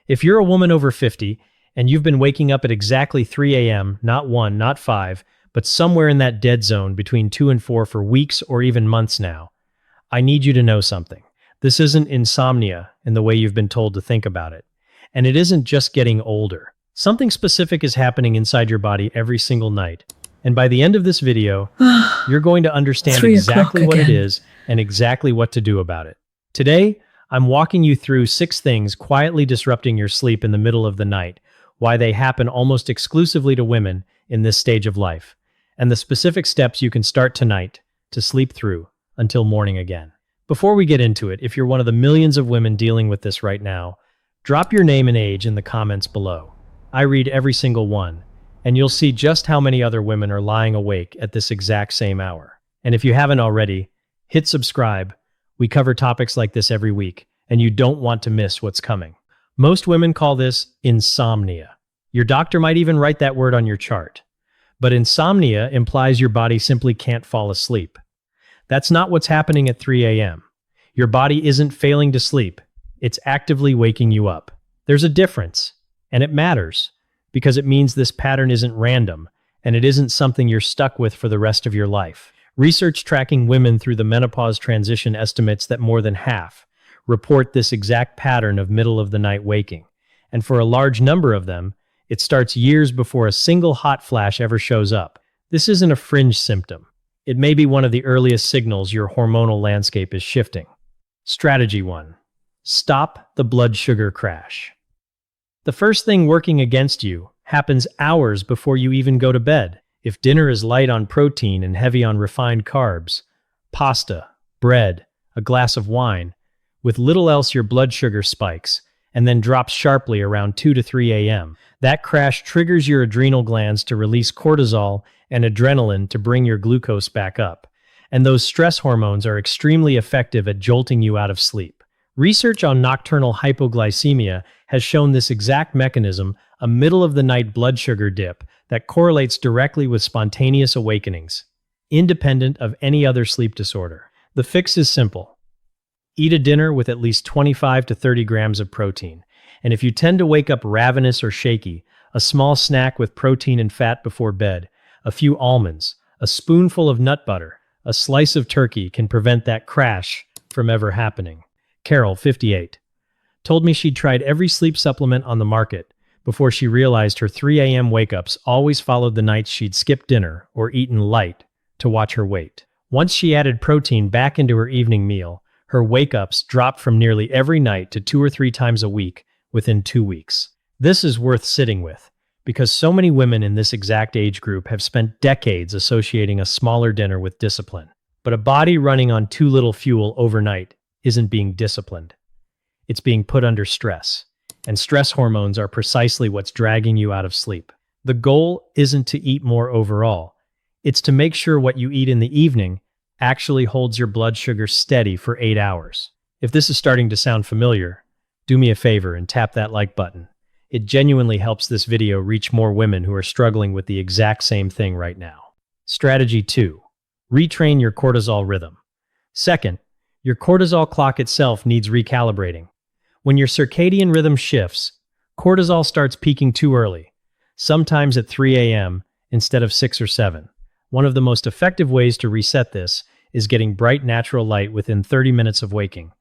If you're a woman over 50 and you've been waking up at exactly 3 a.m., not 1, not 5, but somewhere in that dead zone between 2 and 4 for weeks or even months now, I need you to know something. This isn't insomnia in the way you've been told to think about it. And it isn't just getting older. Something specific is happening inside your body every single night. And by the end of this video, you're going to understand exactly what it is and exactly what to do about it. Today, I'm walking you through 6 things quietly disrupting your sleep in the middle of the night, why they happen almost exclusively to women in this stage of life, and the specific steps you can start tonight to sleep through until morning again. Before we get into it, if you're one of the millions of women dealing with this right now, drop your name and age in the comments below. I read every single one, and you'll see just how many other women are lying awake at this exact same hour. And if you haven't already, hit subscribe. We cover topics like this every week, and you don't want to miss what's coming. Most women call this insomnia. Your doctor might even write that word on your chart. But insomnia implies your body simply can't fall asleep. That's not what's happening at 3 a.m. Your body isn't failing to sleep. It's actively waking you up. There's a difference, and it matters, because it means this pattern isn't random, and it isn't something you're stuck with for the rest of your life. Research tracking women through the menopause transition estimates that more than half report this exact pattern of middle-of-the-night waking. And for a large number of them, it starts years before a single hot flash ever shows up. This isn't a fringe symptom. It may be one of the earliest signals your hormonal landscape is shifting. Strategy 1. Stop the blood sugar crash. The first thing working against you happens hours before you even go to bed. If dinner is light on protein and heavy on refined carbs, pasta, bread, a glass of wine, with little else your blood sugar spikes and then drops sharply around 2 to 3 a.m. That crash triggers your adrenal glands to release cortisol and adrenaline to bring your glucose back up. And those stress hormones are extremely effective at jolting you out of sleep. Research on nocturnal hypoglycemia has shown this exact mechanism, a middle-of-the-night blood sugar dip that correlates directly with spontaneous awakenings, independent of any other sleep disorder. The fix is simple. Eat a dinner with at least 25 to 30 grams of protein. And if you tend to wake up ravenous or shaky, a small snack with protein and fat before bed, a few almonds, a spoonful of nut butter, a slice of turkey can prevent that crash from ever happening. Carol, 58, told me she'd tried every sleep supplement on the market before she realized her 3 a.m. wake-ups always followed the nights she'd skipped dinner or eaten light to watch her weight. Once she added protein back into her evening meal, her wake-ups dropped from nearly every night to 2 or 3 times a week within 2 weeks. This is worth sitting with, because so many women in this exact age group have spent decades associating a smaller dinner with discipline. But a body running on too little fuel overnight isn't being disciplined. It's being put under stress. And stress hormones are precisely what's dragging you out of sleep. The goal isn't to eat more overall. It's to make sure what you eat in the evening actually holds your blood sugar steady for 8 hours. If this is starting to sound familiar, do me a favor and tap that like button. It genuinely helps this video reach more women who are struggling with the exact same thing right now. Strategy 2. Retrain your cortisol rhythm. Second, your cortisol clock itself needs recalibrating. When your circadian rhythm shifts, cortisol starts peaking too early, sometimes at 3 a.m. instead of 6 or 7. One of the most effective ways to reset this is getting bright natural light within 30 minutes of waking,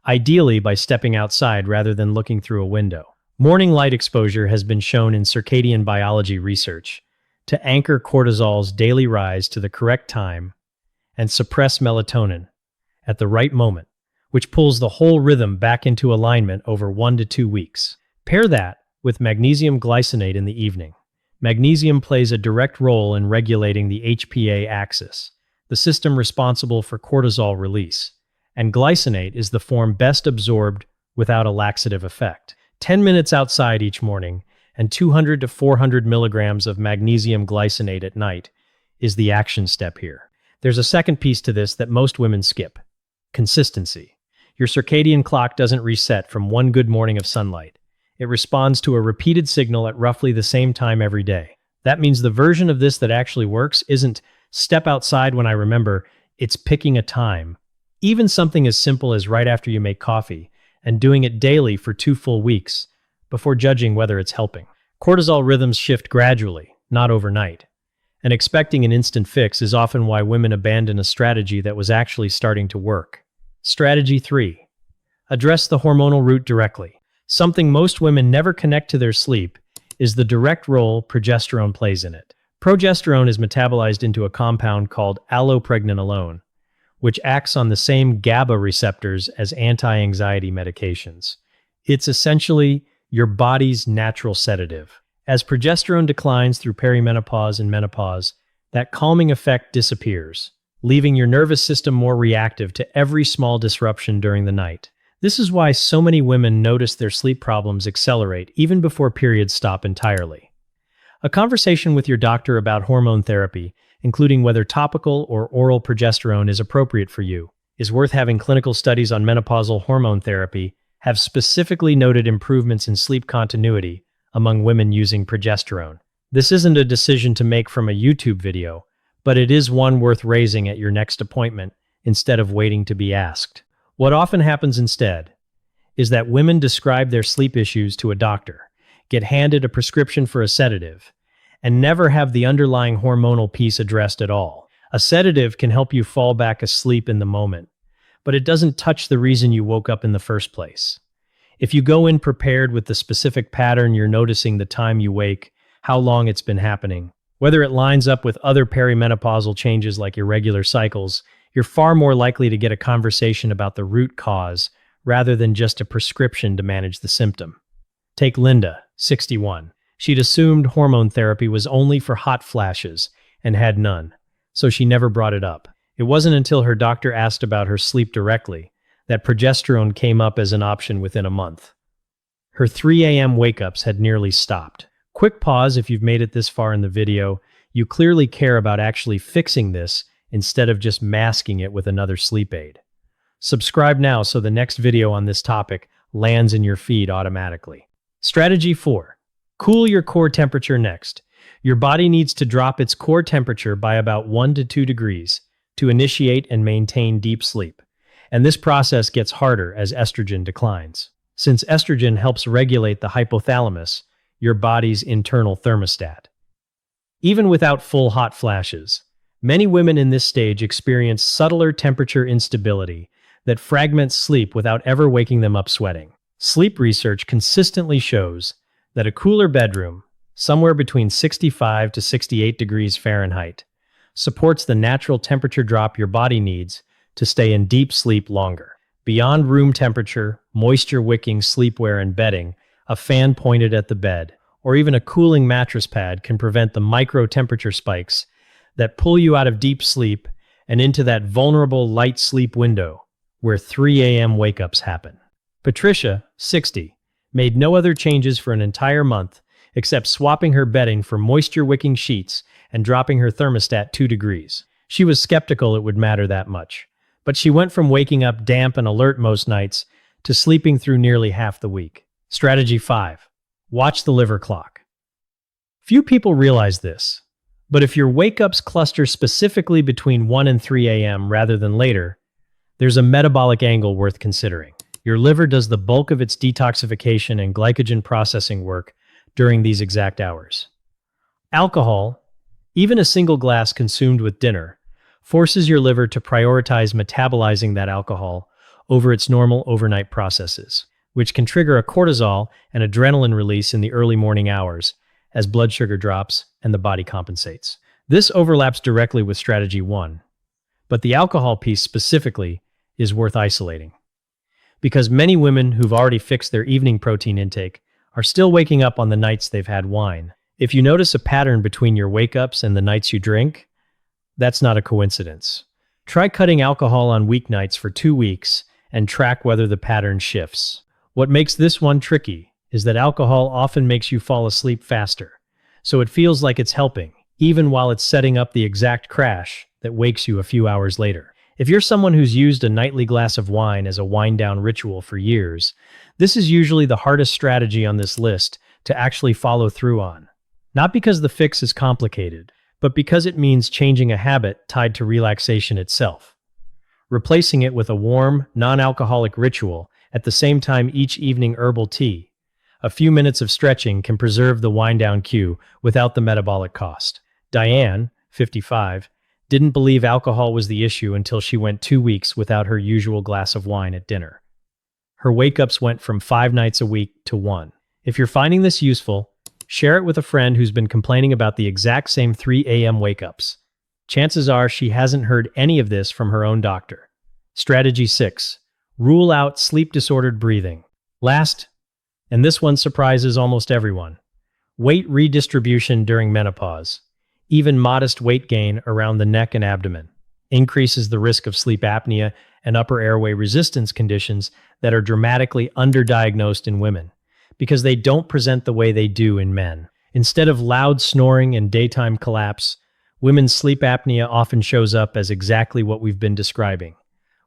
ideally by stepping outside rather than looking through a window. Morning light exposure has been shown in circadian biology research to anchor cortisol's daily rise to the correct time and suppress melatonin at the right moment, which pulls the whole rhythm back into alignment over 1 to 2 weeks. Pair that with magnesium glycinate in the evening. Magnesium plays a direct role in regulating the HPA axis, the system responsible for cortisol release, and glycinate is the form best absorbed without a laxative effect. 10 minutes outside each morning and 200 to 400 milligrams of magnesium glycinate at night is the action step here. There's a second piece to this that most women skip: consistency. Your circadian clock doesn't reset from one good morning of sunlight. It responds to a repeated signal at roughly the same time every day. That means the version of this that actually works isn't step outside when I remember, it's picking a time. Even something as simple as right after you make coffee and doing it daily for 2 full weeks before judging whether it's helping. Cortisol rhythms shift gradually, not overnight, and expecting an instant fix is often why women abandon a strategy that was actually starting to work. Strategy 3. Address the hormonal root directly. Something most women never connect to their sleep is the direct role progesterone plays in it. Progesterone is metabolized into a compound called allopregnanolone, which acts on the same GABA receptors as anti-anxiety medications. It's essentially your body's natural sedative. As progesterone declines through perimenopause and menopause, that calming effect disappears, leaving your nervous system more reactive to every small disruption during the night. This is why so many women notice their sleep problems accelerate even before periods stop entirely. A conversation with your doctor about hormone therapy, including whether topical or oral progesterone is appropriate for you, is worth having. Clinical studies on menopausal hormone therapy have specifically noted improvements in sleep continuity among women using progesterone. This isn't a decision to make from a YouTube video, but it is one worth raising at your next appointment instead of waiting to be asked. What often happens instead is that women describe their sleep issues to a doctor, get handed a prescription for a sedative, and never have the underlying hormonal piece addressed at all. A sedative can help you fall back asleep in the moment, but it doesn't touch the reason you woke up in the first place. If you go in prepared with the specific pattern you're noticing, the time you wake, how long it's been happening, whether it lines up with other perimenopausal changes like irregular cycles, you're far more likely to get a conversation about the root cause rather than just a prescription to manage the symptom. Take Linda, 61. She'd assumed hormone therapy was only for hot flashes and had none, so she never brought it up. It wasn't until her doctor asked about her sleep directly that progesterone came up as an option within a month. Her 3 a.m. wake-ups had nearly stopped. Quick pause if you've made it this far in the video. You clearly care about actually fixing this instead of just masking it with another sleep aid. Subscribe now so the next video on this topic lands in your feed automatically. Strategy 4. Cool your core temperature next. Your body needs to drop its core temperature by about 1 to 2 degrees to initiate and maintain deep sleep. And this process gets harder as estrogen declines. Since estrogen helps regulate the hypothalamus, your body's internal thermostat. Even without full hot flashes, many women in this stage experience subtler temperature instability that fragments sleep without ever waking them up sweating. Sleep research consistently shows that a cooler bedroom, somewhere between 65 to 68 degrees Fahrenheit, supports the natural temperature drop your body needs to stay in deep sleep longer. Beyond room temperature, moisture-wicking sleepwear and bedding, a fan pointed at the bed, or even a cooling mattress pad can prevent the micro-temperature spikes that pull you out of deep sleep and into that vulnerable light sleep window where 3 a.m. wake-ups happen. Patricia, 60, made no other changes for an entire month except swapping her bedding for moisture-wicking sheets and dropping her thermostat 2 degrees. She was skeptical it would matter that much, but she went from waking up damp and alert most nights to sleeping through nearly half the week. Strategy 5. Watch the liver clock. Few people realize this, but if your wake-ups cluster specifically between 1 and 3 a.m. rather than later, there's a metabolic angle worth considering. Your liver does the bulk of its detoxification and glycogen processing work during these exact hours. Alcohol, even a single glass consumed with dinner, forces your liver to prioritize metabolizing that alcohol over its normal overnight processes, which can trigger a cortisol and adrenaline release in the early morning hours as blood sugar drops and the body compensates. This overlaps directly with strategy 1, but the alcohol piece specifically is worth isolating, because many women who've already fixed their evening protein intake are still waking up on the nights they've had wine. If you notice a pattern between your wake-ups and the nights you drink, that's not a coincidence. Try cutting alcohol on weeknights for 2 weeks and track whether the pattern shifts. What makes this one tricky is that alcohol often makes you fall asleep faster, so it feels like it's helping, even while it's setting up the exact crash that wakes you a few hours later. If you're someone who's used a nightly glass of wine as a wind-down ritual for years, this is usually the hardest strategy on this list to actually follow through on. Not because the fix is complicated, but because it means changing a habit tied to relaxation itself. Replacing it with a warm, non-alcoholic ritual at the same time each evening herbal tea, A few minutes of stretching can preserve the wind-down cue without the metabolic cost. Diane, 55, didn't believe alcohol was the issue until she went 2 weeks without her usual glass of wine at dinner. Her wake-ups went from 5 nights a week to 1. If you're finding this useful, share it with a friend who's been complaining about the exact same 3 a.m. wake-ups. Chances are she hasn't heard any of this from her own doctor. Strategy 6. Rule out sleep-disordered breathing. Last, and this one surprises almost everyone, weight redistribution during menopause. Even modest weight gain around the neck and abdomen increases the risk of sleep apnea and upper airway resistance conditions that are dramatically underdiagnosed in women because they don't present the way they do in men. Instead of loud snoring and daytime collapse, women's sleep apnea often shows up as exactly what we've been describing: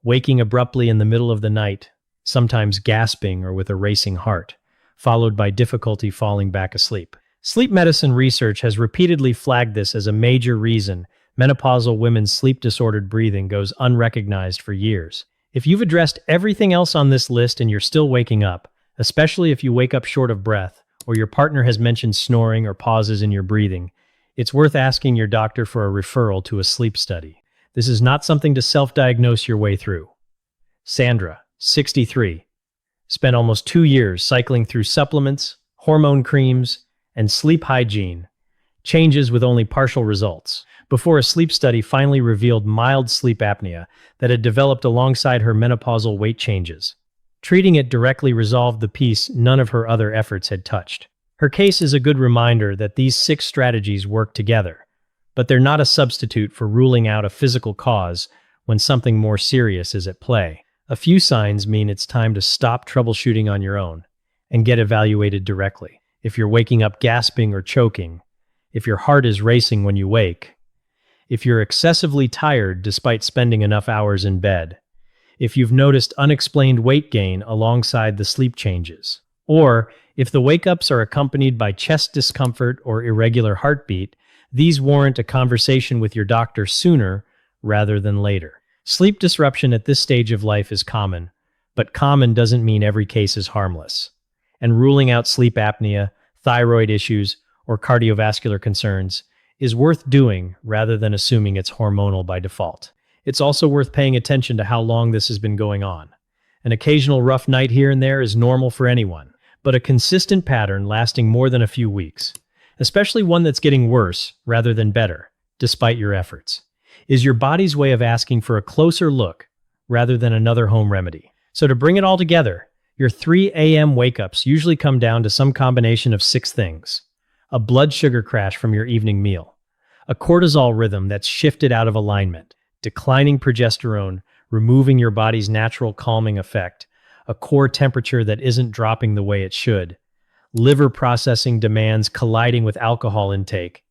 waking abruptly in the middle of the night, sometimes gasping or with a racing heart, followed by difficulty falling back asleep. Sleep medicine research has repeatedly flagged this as a major reason menopausal women's sleep-disordered breathing goes unrecognized for years. If you've addressed everything else on this list and you're still waking up, especially if you wake up short of breath, or your partner has mentioned snoring or pauses in your breathing, it's worth asking your doctor for a referral to a sleep study. This is not something to self-diagnose your way through. Sandra, 63, spent almost 2 years cycling through supplements, hormone creams, and sleep hygiene changes with only partial results, before a sleep study finally revealed mild sleep apnea that had developed alongside her menopausal weight changes. Treating it directly resolved the piece none of her other efforts had touched. Her case is a good reminder that these 6 strategies work together, but they're not a substitute for ruling out a physical cause when something more serious is at play. A few signs mean it's time to stop troubleshooting on your own and get evaluated directly. If you're waking up gasping or choking, if your heart is racing when you wake, if you're excessively tired despite spending enough hours in bed, if you've noticed unexplained weight gain alongside the sleep changes, or if the wake-ups are accompanied by chest discomfort or irregular heartbeat, these warrant a conversation with your doctor sooner rather than later. Sleep disruption at this stage of life is common, but common doesn't mean every case is harmless. And ruling out sleep apnea, thyroid issues, or cardiovascular concerns is worth doing rather than assuming it's hormonal by default. It's also worth paying attention to how long this has been going on. An occasional rough night here and there is normal for anyone, but a consistent pattern lasting more than a few weeks, especially one that's getting worse rather than better, despite your efforts, is your body's way of asking for a closer look rather than another home remedy. So to bring it all together, your 3 a.m. wake-ups usually come down to some combination of 6 things: a blood sugar crash from your evening meal, a cortisol rhythm that's shifted out of alignment, declining progesterone, removing your body's natural calming effect, a core temperature that isn't dropping the way it should, liver processing demands colliding with alcohol intake,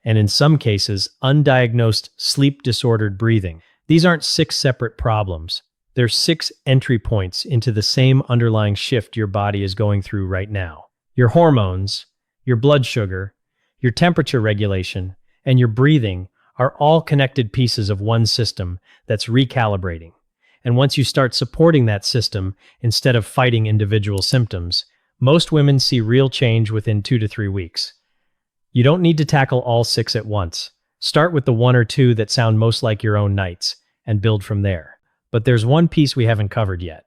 and in some cases, undiagnosed sleep-disordered breathing. These aren't 6 separate problems. They're 6 entry points into the same underlying shift your body is going through right now. Your hormones, your blood sugar, your temperature regulation, and your breathing are all connected pieces of one system that's recalibrating. And once you start supporting that system instead of fighting individual symptoms, most women see real change within 2 to 3 weeks. You don't need to tackle all 6 at once. Start with the 1 or 2 that sound most like your own nights and build from there. But there's one piece we haven't covered yet: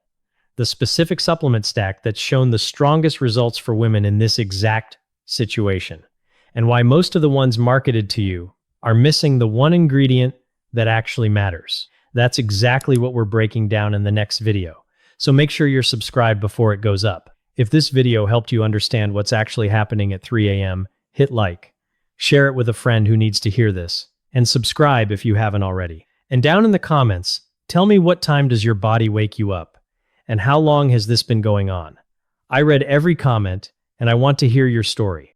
the specific supplement stack that's shown the strongest results for women in this exact situation, and why most of the ones marketed to you are missing the one ingredient that actually matters. That's exactly what we're breaking down in the next video, so make sure you're subscribed before it goes up. If this video helped you understand what's actually happening at 3 a.m., hit like, share it with a friend who needs to hear this, and subscribe if you haven't already. And down in the comments, tell me, what time does your body wake you up? And how long has this been going on? I read every comment, and I want to hear your story.